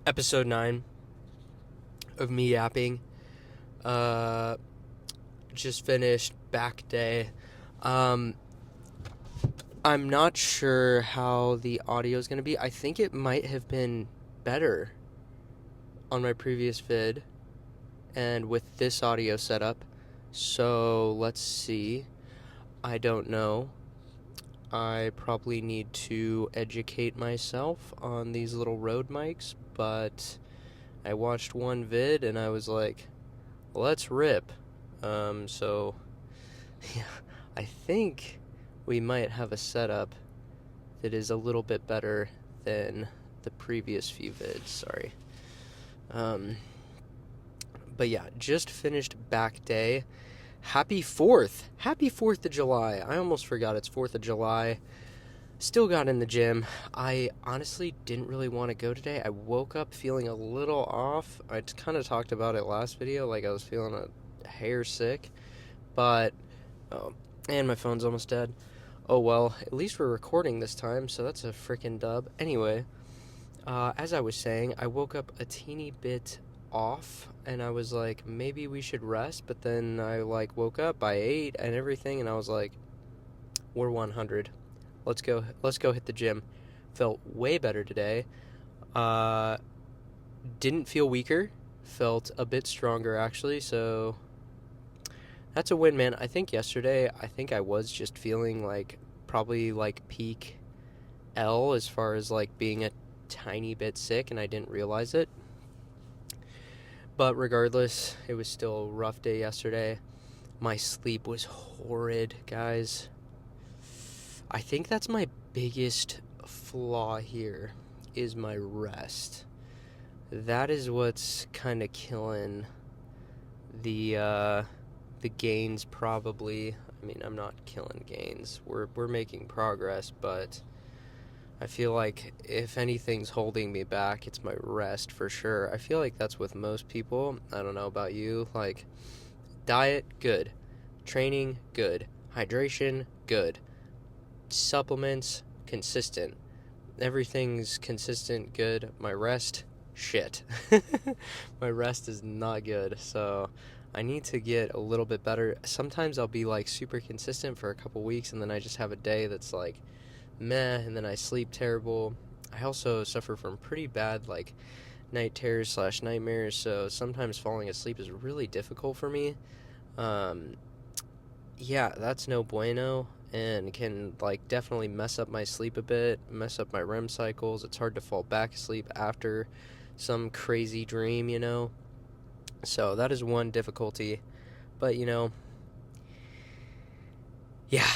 episode 9 of me yapping. Just finished back day. I'm not sure how the audio is going to be. I think it might have been better on my previous vid and with this audio setup. So let's see. I don't know. I probably need to educate myself on these little Rode mics, but I watched one vid and I was like, let's rip. So yeah, I think we might have a setup that is a little bit better than the previous few vids, sorry. But yeah, just finished back day. Happy 4th! Happy 4th of July. I almost forgot it's 4th of July. Still got in the gym. I honestly didn't really want to go today. I woke up feeling a little off. I kind of talked about it last video, like I was feeling a hair sick. But, and my phone's almost dead. Oh well, at least we're recording this time, so that's a freaking dub. Anyway, as I was saying, I woke up a teeny bit off, and I was like, maybe we should rest, but then I woke up, I ate and everything, and I was like, we're 100. Let's go hit the gym. Felt way better today. Didn't feel weaker. Felt a bit stronger, actually, so that's a win, man. I think yesterday, I was just feeling probably peak L as far as being a tiny bit sick, and I didn't realize it. But regardless, it was still a rough day yesterday. My sleep was horrid, guys. I think that's my biggest flaw here, is my rest. That is what's kind of killing the gains, probably. I mean, I'm not killing gains. We're making progress, but I feel like if anything's holding me back, it's my rest for sure. I feel like that's with most people. I don't know about you. Diet, good. Training, good. Hydration, good. Supplements, consistent. Everything's consistent, good. My rest, shit. My rest is not good, so I need to get a little bit better. Sometimes I'll be super consistent for a couple weeks, and then I just have a day that's meh, and then I sleep terrible. I also suffer from pretty bad night terrors / nightmares, so sometimes falling asleep is really difficult for me. Yeah, that's no bueno, and can definitely mess up my sleep a bit, mess up my REM cycles. It's hard to fall back asleep after some crazy dream, so that is one difficulty. But yeah,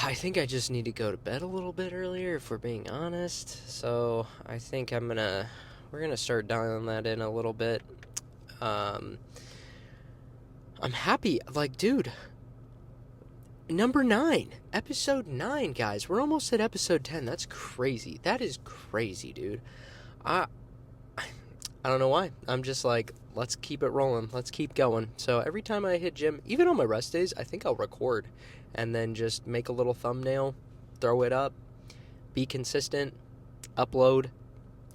I think I just need to go to bed a little bit earlier, if we're being honest. So I think we're gonna start dialing that in a little bit. I'm happy, dude. Number 9, episode 9, guys. We're almost at episode 10. That's crazy. That is crazy, dude. I don't know why. I'm just let's keep it rolling. Let's keep going. So every time I hit gym, even on my rest days, I think I'll record and then just make a little thumbnail, throw it up, be consistent, upload,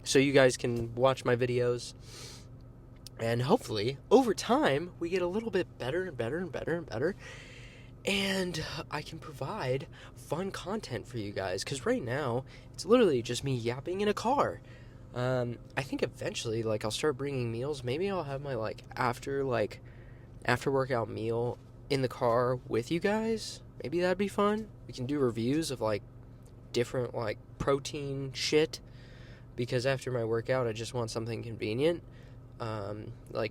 so you guys can watch my videos. And hopefully, over time, we get a little bit better and better and better and better. And I can provide fun content for you guys. Because right now, it's literally just me yapping in a car. I think eventually, I'll start bringing meals. Maybe I'll have my, after workout meal in the car with you guys. Maybe that'd be fun. We can do reviews of, different, protein shit. Because after my workout, I just want something convenient.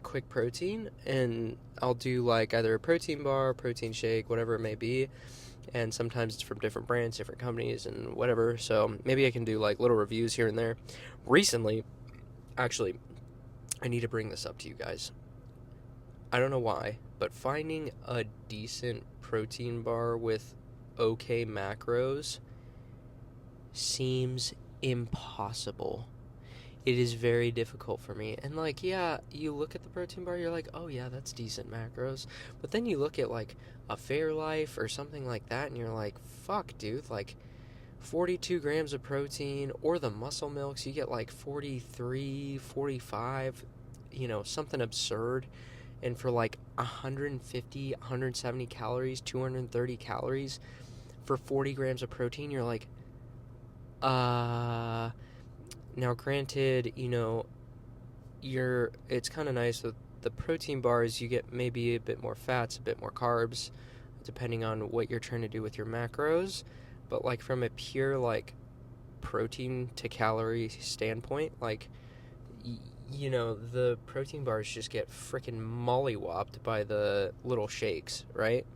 Quick protein. And I'll do, either a protein bar, protein shake, whatever it may be. And sometimes it's from different brands, different companies, and whatever. So maybe I can do, little reviews here and there. Recently, actually, I need to bring this up to you guys. I don't know why, but finding a decent protein bar with okay macros seems impossible. It is very difficult for me. And yeah, you look at the protein bar, you're like, oh yeah, that's decent macros. But then you look at a Fairlife or something like that, and you're like, fuck, dude, 42 grams of protein, or the muscle milks, you get like 43, 45, something absurd. And for like 150, 170 calories, 230 calories for 40 grams of protein, you're like, now granted, it's kind of nice with the protein bars, you get maybe a bit more fats, a bit more carbs, depending on what you're trying to do with your macros. But like from a pure like protein to calorie standpoint, like the protein bars just get freaking mollywopped by the little shakes, right?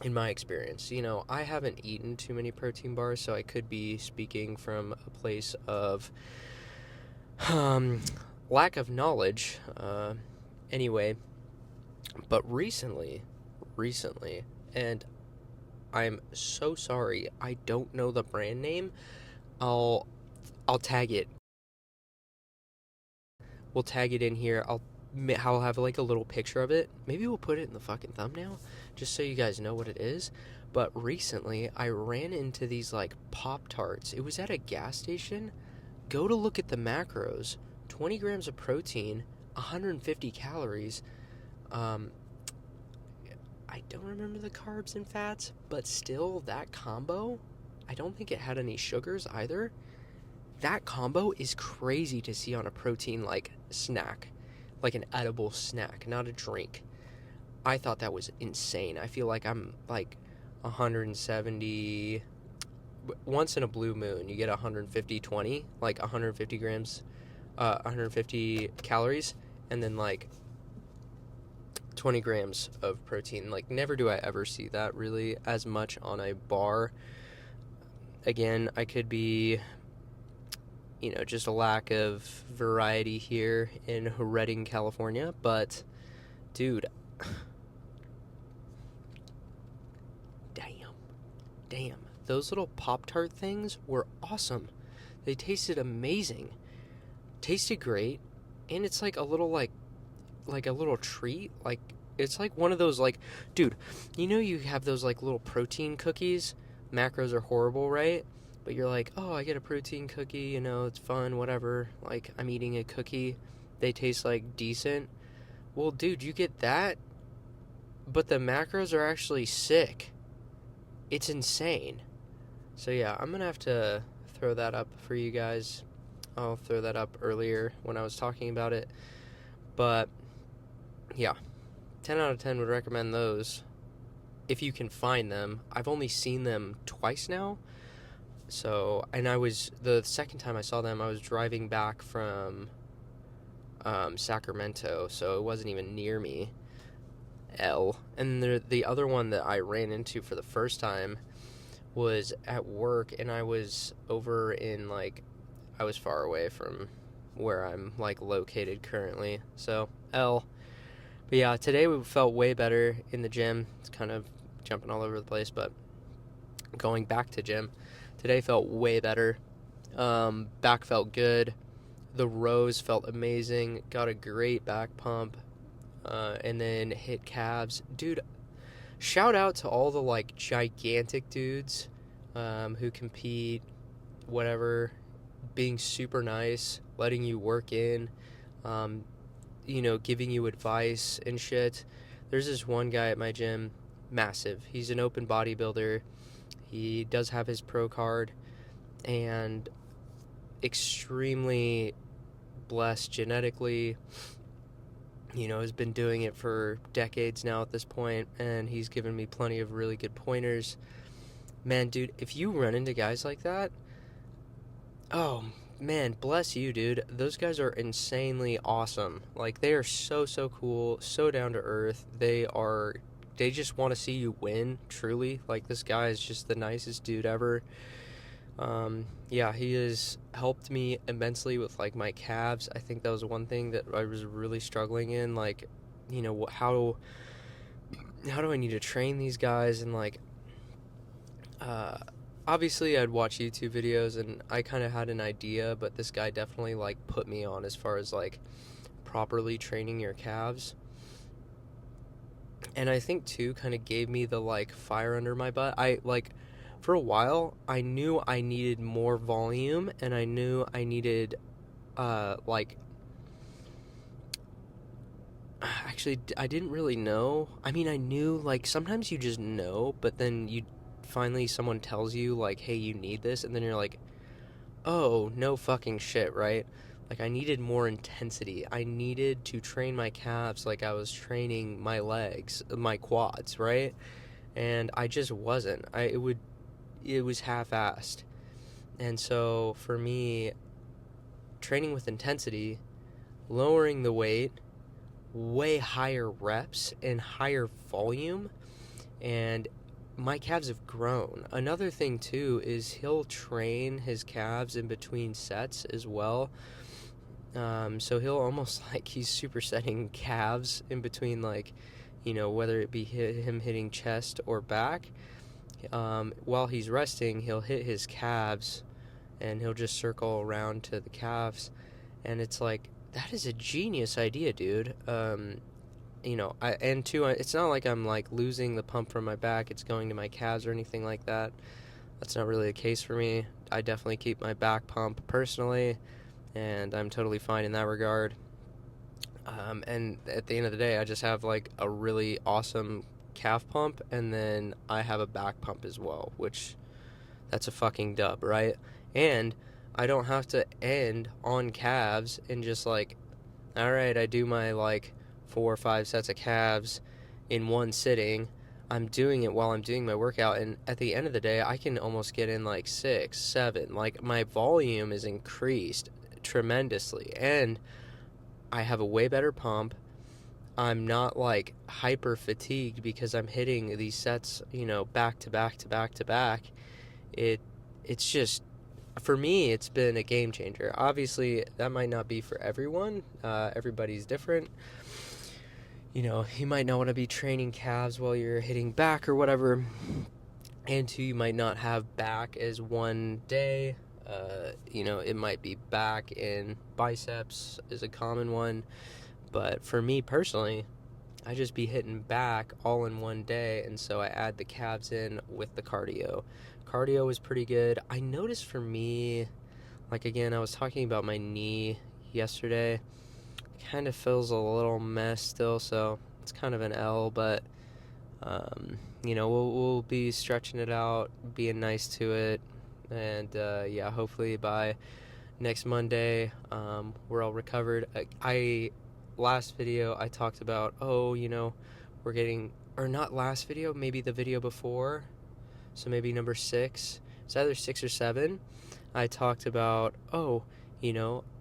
In my experience, I haven't eaten too many protein bars, so I could be speaking from a place of lack of knowledge. Anyway, but recently, and I'm so sorry, I don't know the brand name. I'll tag it. We'll tag it in here. I'll have like a little picture of it. Maybe we'll put it in the fucking thumbnail, just so you guys know what it is. But recently, I ran into these like Pop-Tarts. It was at a gas station. Go to look at the macros. 20 grams of protein, 150 calories. I don't remember the carbs and fats, but still, that combo, I don't think it had any sugars either. That combo is crazy to see on a protein like snack, like an edible snack, not a drink. I thought that was insane. I feel like I'm like 170. Once in a blue moon, you get 150/20, like 150 grams, 150 calories, and then like 20 grams of protein. Like, never do I ever see that really as much on a bar. Again, I could be, just a lack of variety here in Redding, California, but dude, damn, those little Pop-Tart things were awesome. They tasted amazing, tasted great, and it's like a little like a little treat. Like, it's like one of those, like, dude, you have those like little protein cookies. Macros are horrible, right? But you're like, oh, I get a protein cookie, it's fun, whatever. Like, I'm eating a cookie. They taste like decent. Well, dude, you get that, but the macros are actually sick. It's insane. So yeah, I'm gonna have to throw that up for you guys. I'll throw that up earlier when I was talking about it. But yeah, 10 out of 10 would recommend those if you can find them. I've only seen them twice now. So, and the second time I saw them, I was driving back from Sacramento, so it wasn't even near me. And the other one that I ran into for the first time was at work, and I was over in, like, I was far away from where I'm, like, located currently. So, But yeah, today we felt way better in the gym. It's kind of jumping all over the place, but going back to gym, today felt way better. Back felt good. The rows felt amazing. Got a great back pump. And then hit calves. Dude, shout out to all the, like, gigantic dudes who compete, whatever, being super nice, letting you work in, giving you advice and shit. There's this one guy at my gym, massive. He's an open bodybuilder. He does have his pro card, and extremely blessed genetically. Has been doing it for decades now at this point, and he's given me plenty of really good pointers. Man, dude, if you run into guys like that, oh, man, bless you, dude. Those guys are insanely awesome. Like, they are so cool, so down to earth. They just want to see you win, truly. Like, this guy is just the nicest dude ever. Yeah, he has helped me immensely with, like, my calves. I think that was one thing that I was really struggling in, like, how do I need to train these guys? And, like, obviously I'd watch YouTube videos and I kind of had an idea, but this guy definitely, like, put me on as far as, like, properly training your calves. And I think too kind of gave me the, like, fire under my butt. for a while, I knew I needed more volume, and I knew I needed, actually, I didn't really know. I mean, I knew, like, sometimes you just know, but then finally someone tells you, like, hey, you need this, and then you're like, oh, no fucking shit, right? Like, I needed more intensity. I needed to train my calves like I was training my legs, my quads, right? And I just wasn't. It was half-assed. And so, for me, training with intensity, lowering the weight, way higher reps and higher volume, and my calves have grown. Another thing too is he'll train his calves in between sets as well. So he'll almost like he's supersetting calves in between, like, whether it be him hitting chest or back. While he's resting, he'll hit his calves and he'll just circle around to the calves. And it's like, that is a genius idea, dude. It's not like I'm like losing the pump from my back. It's going to my calves or anything like that. That's not really the case for me. I definitely keep my back pump personally, and I'm totally fine in that regard. And at the end of the day, I just have like a really awesome calf pump, and then I have a back pump as well, which that's a fucking dub, right? And I don't have to end on calves and just like, all right, I do my like 4 or 5 sets of calves in one sitting. I'm doing it while I'm doing my workout, and at the end of the day, I can almost get in like 6, 7. Like, my volume is increased tremendously, and I have a way better pump. I'm not like hyper fatigued because I'm hitting these sets, back to back to back to back. It's just, for me, it's been a game changer. Obviously, that might not be for everyone. Everybody's different. You might not want to be training calves while you're hitting back or whatever. And 2, you might not have back as one day. It might be back and biceps is a common one. But for me personally, I just be hitting back all in one day. And so I add the calves in with the cardio. Cardio is pretty good. I noticed for me, like, again, I was talking about my knee yesterday. Kind of feels a little mess still, so it's kind of an L, but we'll be stretching it out, being nice to it, and hopefully by next Monday we're all recovered. Last video I talked about, we're getting, or not last video, maybe the video before, so maybe number 6, it's either 6 or 7, I talked about,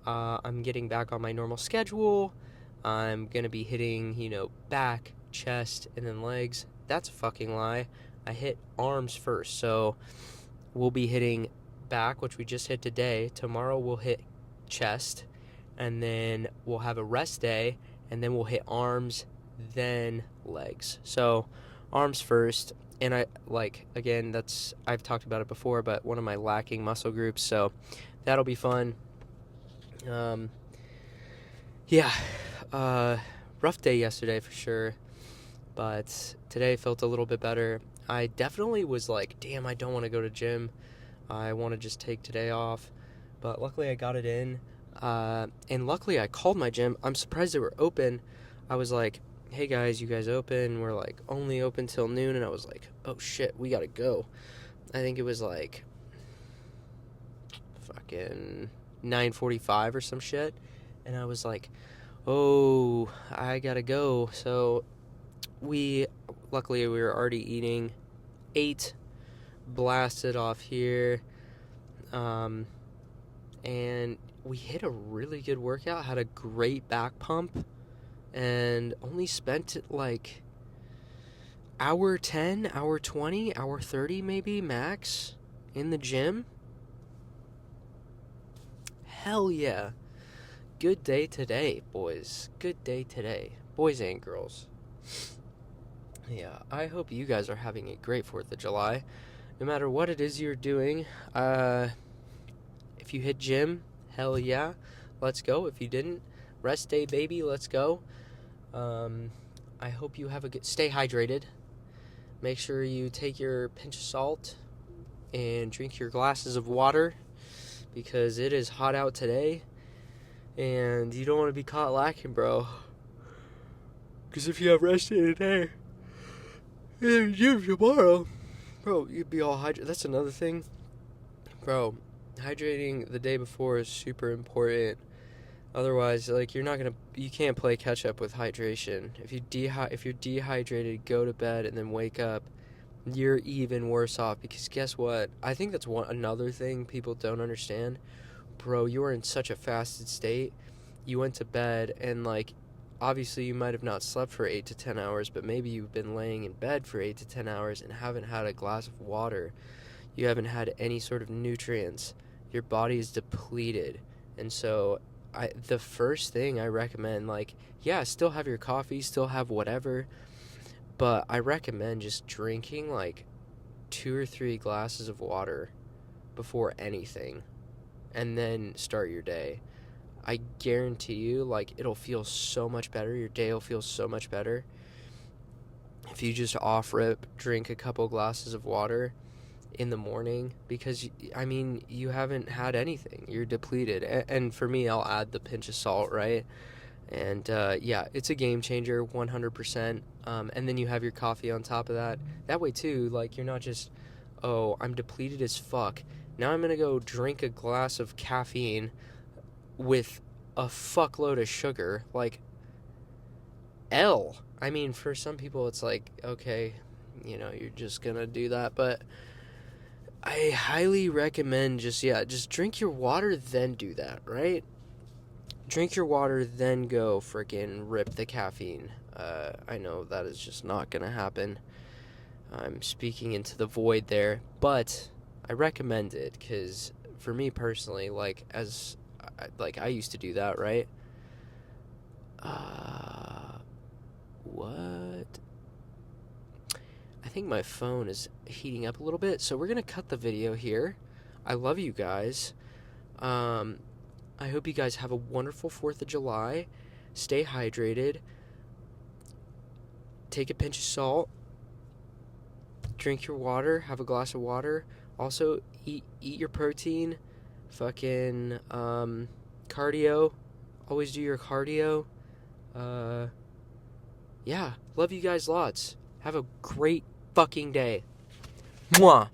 I'm getting back on my normal schedule. I'm going to be hitting, back, chest, and then legs. That's a fucking lie. I hit arms first. So we'll be hitting back, which we just hit today. Tomorrow we'll hit chest, and then we'll have a rest day, and then we'll hit arms, then legs. So arms first. And I've talked about it before, but one of my lacking muscle groups. So that'll be fun. Rough day yesterday for sure, but today felt a little bit better. I definitely was like, damn, I don't want to go to gym. I want to just take today off, but luckily I got it in, and luckily I called my gym. I'm surprised they were open. I was like, hey guys, you guys open? We're like only open till noon, and I was like, oh shit, we gotta go. I think it was like fucking 9:45 or some shit, and I was like, oh, I gotta go. So luckily we were already eating, ate, blasted off here, and we hit a really good workout, had a great back pump, and only spent like hour 10, hour 20, hour 30 maybe max in the gym. Hell yeah. Good day today, boys. Good day today. Boys and girls. Yeah, I hope you guys are having a great 4th of July. No matter what it is you're doing, if you hit gym, hell yeah, let's go. If you didn't, rest day, baby, let's go. I hope you have stay hydrated. Make sure you take your pinch of salt and drink your glasses of water because it is hot out today and you don't want to be caught lacking, bro. Because if you have rest day today and gym tomorrow, bro, you'd be all hydrated. That's another thing, bro. Hydrating the day before is super important. Otherwise, like, you can't play catch up with hydration. If you're dehydrated, go to bed and then wake up, you're even worse off. Because guess what? I think that's another thing people don't understand. Bro, you were in such a fasted state. You went to bed and, like, obviously you might have not slept for 8 to 10 hours, but maybe you've been laying in bed for 8 to 10 hours and haven't had a glass of water. You haven't had any sort of nutrients. Your body is depleted. And so the first thing I recommend, like, yeah, still have your coffee, still have whatever, but I recommend just drinking like 2 or 3 glasses of water before anything and then start your day. I guarantee you, like, it'll feel so much better. Your day will feel so much better if you just off rip drink a couple glasses of water in the morning, because I mean, you haven't had anything. You're depleted. And for me, I'll add the pinch of salt, right? And yeah, it's a game changer, 100%. And then you have your coffee on top of that. That way too, like, you're not just, oh, I'm depleted as fuck, now I'm gonna go drink a glass of caffeine with a fuckload of sugar. Like, I mean, for some people it's like, okay, you know, you're just gonna do that, but I highly recommend just drink your water, then do that, right? Drink your water, then go freaking rip the caffeine. I know that is just not gonna happen. I'm speaking into the void there, but I recommend it because for me personally, like, I used to do that, right? What? I think my phone is heating up a little bit, so we're gonna cut the video here. I love you guys. I hope you guys have a wonderful 4th of July. Stay hydrated. Take a pinch of salt. Drink your water. Have a glass of water. Also, eat your protein. Fucking cardio. Always do your cardio. Yeah, love you guys lots. Have a great fucking day. Mwah.